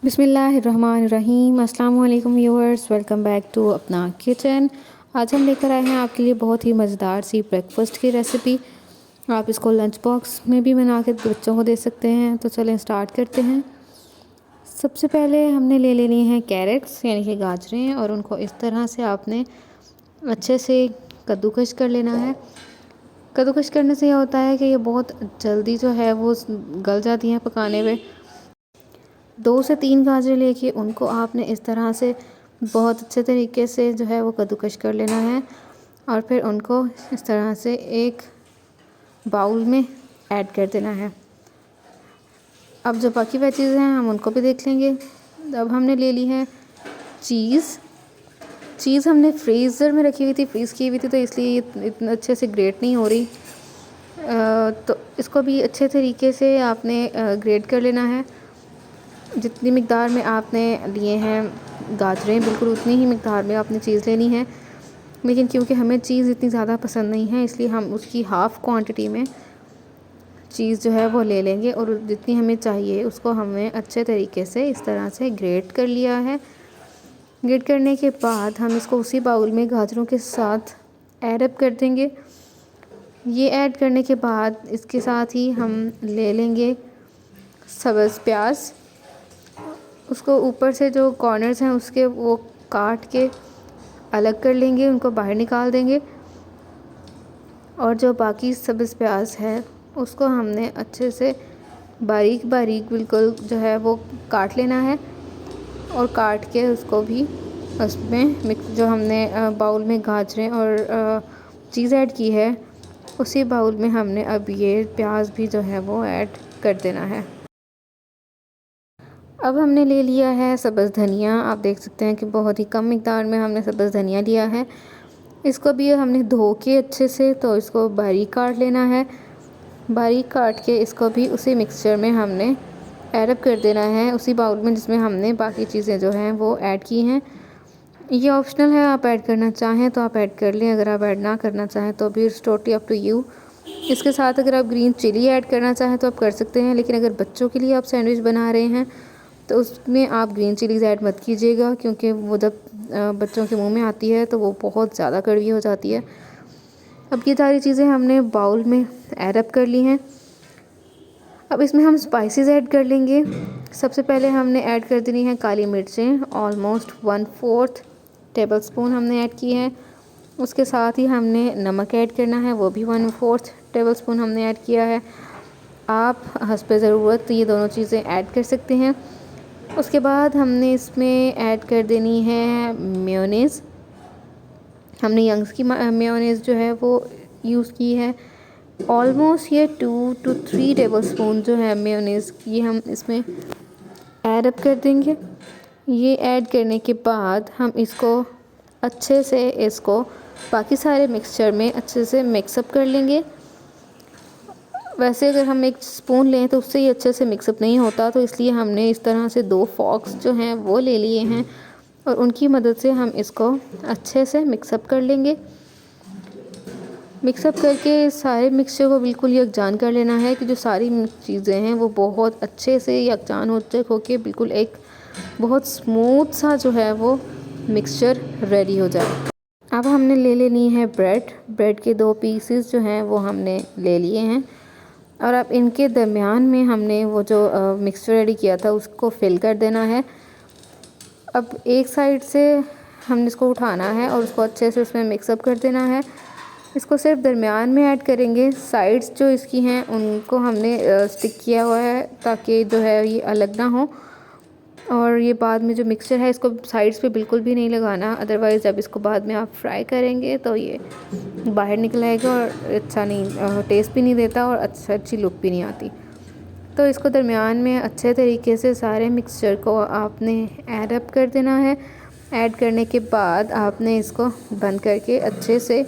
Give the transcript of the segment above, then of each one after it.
बिस्मिल्लाहिर्रहमानिर्रहीम। अस्सलाम वालेकुम व्यूअर्स, वेलकम बैक टू अपना किचन। आज हम लेकर आए हैं आपके लिए बहुत ही मज़ेदार सी ब्रेकफास्ट की रेसिपी। आप इसको लंच बॉक्स में भी बना के बच्चों को दे सकते हैं। तो चलें स्टार्ट करते हैं। सबसे पहले हमने ले लेनी है कैरेट्स यानी कि गाजरें, और उनको इस तरह से आपने अच्छे से कद्दूकश कर लेना है। कद्दूकश करने से यह होता है कि ये बहुत जल्दी जो है वो गल जाती हैं पकाने में। 2 से 3 गाजरें लेके उनको आपने इस तरह से बहुत अच्छे तरीके से जो है वो कद्दूकश कर लेना है, और फिर उनको इस तरह से एक बाउल में ऐड कर देना है। अब जो बाकी वेजीज़ हैं हम उनको भी देख लेंगे। अब हमने ले ली है चीज़ हमने फ्रीज़र में रखी हुई थी, फ्रीज़ की हुई थी, तो इसलिए ये इतना अच्छे से ग्रेट नहीं हो रही। तो इसको भी अच्छे तरीके से आपने ग्रेट कर लेना है। जितनी मिक़दार में आपने लिए हैं गाजरें, बिल्कुल उतनी ही मिक़दार में आपने चीज़ लेनी है। लेकिन क्योंकि हमें चीज़ इतनी ज़्यादा पसंद नहीं है, इसलिए हम उसकी हाफ़ क्वांटिटी में चीज़ जो है वो ले लेंगे, और जितनी हमें चाहिए उसको हमें अच्छे तरीके से इस तरह से ग्रेट कर लिया है। ग्रेट करने के बाद हम इसको उसी बाउल में गाजरों के साथ ऐड अप कर देंगे। ये ऐड करने के बाद इसके साथ ही हम ले लेंगे सब्ज़ प्याज। उसको ऊपर से जो कॉर्नर्स हैं उसके वो काट के अलग कर लेंगे, उनको बाहर निकाल देंगे। और जो बाकी सब्ज़ प्याज है उसको हमने अच्छे से बारीक बारीक बिल्कुल जो है वो काट लेना है, और काट के उसको भी उसमें मिक्स जो हमने बाउल में गाजरें और चीज़ ऐड की है उसी बाउल में हमने अब ये प्याज भी जो है वो ऐड कर देना है। अब हमने ले लिया है सब्ज़ धनिया। आप देख सकते हैं कि बहुत ही कम मिक़दार में हमने सब्ज़ धनिया लिया है। इसको भी हमने धो के अच्छे से तो इसको बारीक काट लेना है। बारीक काट के इसको भी उसी मिक्सचर में हमने ऐड अप कर देना है, उसी बाउल में जिसमें हमने बाकी चीज़ें जो हैं वो ऐड की हैं। ये ऑप्शनल है, आप ऐड करना चाहें तो आप ऐड कर लें, अगर आप ऐड ना करना चाहें तो भी it's totally up to you. इसके साथ अगर आप ग्रीन चिली ऐड करना चाहें तो आप कर सकते हैं, लेकिन अगर बच्चों के लिए आप सैंडविच बना रहे हैं तो उसमें आप ग्रीन चिलीज़ ऐड मत कीजिएगा, क्योंकि वो जब बच्चों के मुंह में आती है तो वो बहुत ज़्यादा कड़वी हो जाती है। अब ये सारी चीज़ें हमने बाउल में ऐड अप कर ली हैं। अब इसमें हम स्पाइसेस ऐड कर लेंगे। सबसे पहले हमने ऐड कर देनी है काली मिर्चें, ऑलमोस्ट 1/4 टेबल स्पून हमने ऐड की है। उसके साथ ही हमने नमक ऐड करना है, वो भी 1/4 टेबल स्पून हमने ऐड किया है। आप हस्बे ज़रूरत ये दोनों चीज़ें ऐड कर सकते हैं। उसके बाद हमने इसमें ऐड कर देनी है मेयोनीज़। हमने यंग्स की मेयोनीज़ जो है वो यूज़ की है। ऑलमोस्ट ये 2 to 3 टेबल स्पून जो है मेयोनीज़ ये हम इसमें ऐड अप कर देंगे। ये ऐड करने के बाद हम इसको अच्छे से इसको बाकी सारे मिक्सचर में अच्छे से मिक्सअप कर लेंगे। वैसे अगर हम 1 स्पून लें तो उससे ही अच्छे से मिक्सअप नहीं होता, तो इसलिए हमने इस तरह से 2 फॉक्स जो हैं वो ले लिए हैं, और उनकी मदद से हम इसको अच्छे से मिक्सअप कर लेंगे। मिक्सअप करके सारे मिक्सचर को बिल्कुल यकजान कर लेना है कि जो सारी चीज़ें हैं वो बहुत अच्छे से यकजान होके बिल्कुल एक बहुत स्मूथ सा जो है वो मिक्सचर रेडी हो जाए। अब हमने ले लेनी है ब्रेड के 2 पीसेस जो हैं वो हमने ले लिए हैं, और अब इनके दरमियान में हमने वो जो मिक्सचर रेडी किया था उसको फिल कर देना है। अब एक साइड से हमने इसको उठाना है और उसको अच्छे से उसमें मिक्सअप कर देना है। इसको सिर्फ दरमियान में ऐड करेंगे, साइड्स जो इसकी हैं उनको हमने स्टिक किया हुआ है ताकि जो है ये अलग ना हो। और ये बाद में जो मिक्सचर है इसको साइड्स पे बिल्कुल भी नहीं लगाना, अदरवाइज़ जब इसको बाद में आप फ्राई करेंगे तो ये बाहर निकल आएगा और अच्छा नहीं टेस्ट भी नहीं देता और अच्छी लुक भी नहीं आती। तो इसको दरमियान में अच्छे तरीके से सारे मिक्सचर को आपने ऐड अप कर देना है। ऐड करने के बाद आपने इसको बंद करके अच्छे से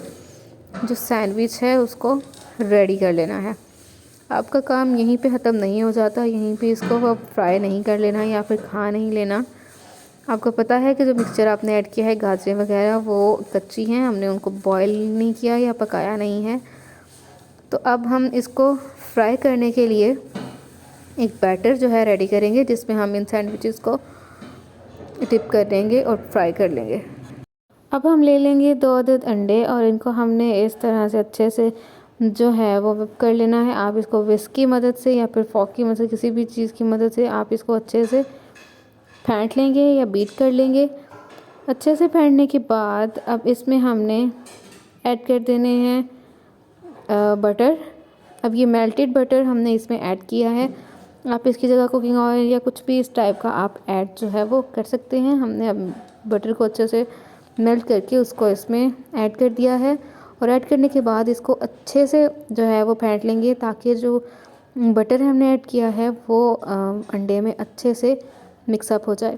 जो सैंडविच है उसको रेडी कर लेना है। आपका काम यहीं पे ख़त्म नहीं हो जाता, यहीं पे इसको आप फ्राई नहीं कर लेना या फिर खा नहीं लेना। आपको पता है कि जो मिक्सचर आपने ऐड किया है गाजरें वगैरह वो कच्ची हैं, हमने उनको बॉईल नहीं किया या पकाया नहीं है। तो अब हम इसको फ्राई करने के लिए एक बैटर जो है रेडी करेंगे जिसमें हम इन सैंडविचेस को डिप कर देंगे और फ्राई कर लेंगे। अब हम ले लेंगे 2 अदद अंडे और इनको हमने इस तरह से अच्छे से जो है वो व्हिप कर लेना है। आप इसको विस्क की मदद से या फिर फॉक की मदद से, किसी भी चीज़ की मदद से आप इसको अच्छे से फेंट लेंगे या बीट कर लेंगे। अच्छे से फेंटने के बाद अब इसमें हमने ऐड कर देने हैं बटर। अब ये मेल्टेड बटर हमने इसमें ऐड किया है। आप इसकी जगह कुकिंग ऑयल या कुछ भी इस टाइप का आप ऐड जो है वो कर सकते हैं। हमने अब बटर को अच्छे से मेल्ट करके उसको इसमें ऐड कर दिया है और ऐड करने के बाद इसको अच्छे से जो है वो फेंट लेंगे ताकि जो बटर हमने ऐड किया है वो अंडे में अच्छे से मिक्सअप हो जाए।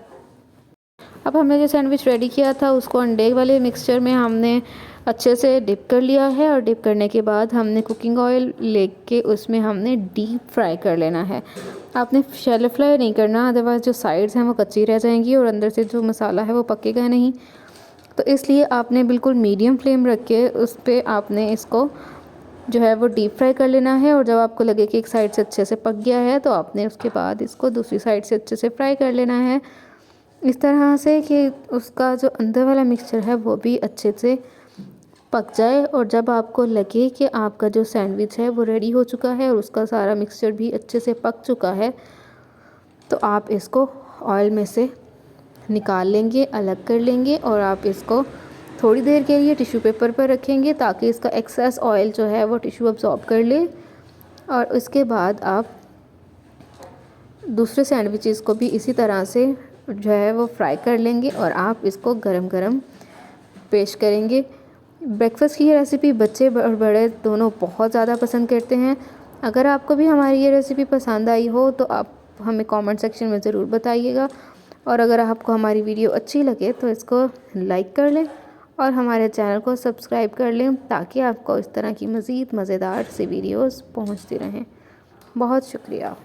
अब हमने जो सैंडविच रेडी किया था उसको अंडे वाले मिक्सचर में हमने अच्छे से डिप कर लिया है और डिप करने के बाद हमने कुकिंग ऑयल लेके उसमें हमने डीप फ्राई कर लेना है। आपने शैलो फ्राई नहीं करना, अदरवाइज़ जो साइड्स हैं वो कच्ची रह जाएंगी और अंदर से जो मसाला है वो पकेगा नहीं। तो इसलिए आपने बिल्कुल मीडियम फ्लेम रख के उस पर आपने इसको जो है वो डीप फ्राई कर लेना है। और जब आपको लगे कि एक साइड से अच्छे से पक गया है तो आपने उसके बाद इसको दूसरी साइड से अच्छे से फ्राई कर लेना है, इस तरह से कि उसका जो अंदर वाला मिक्सचर है वो भी अच्छे से पक जाए। और जब आपको लगे कि आपका जो सैंडविच है वो रेडी हो चुका है और उसका सारा मिक्सचर भी अच्छे से पक चुका है तो आप इसको ऑयल में से निकाल लेंगे, अलग कर लेंगे और आप इसको थोड़ी देर के लिए टिश्यू पेपर पर रखेंगे ताकि इसका एक्सेस ऑयल जो है वो टिश्यू अब्जॉर्ब कर ले। और उसके बाद आप दूसरे सैंडविचेस को भी इसी तरह से जो है वो फ्राई कर लेंगे और आप इसको गरम गरम पेश करेंगे। ब्रेकफास्ट की ये रेसिपी बच्चे और बड़े दोनों बहुत ज़्यादा पसंद करते हैं। अगर आपको भी हमारी ये रेसिपी पसंद आई हो तो आप हमें कमेंट सेक्शन में ज़रूर बताइएगा। और अगर आपको हमारी वीडियो अच्छी लगे तो इसको लाइक कर लें और हमारे चैनल को सब्सक्राइब कर लें ताकि आपको इस तरह की मज़ीद मज़ेदार सी वीडियोस पहुंचती रहें। बहुत शुक्रिया।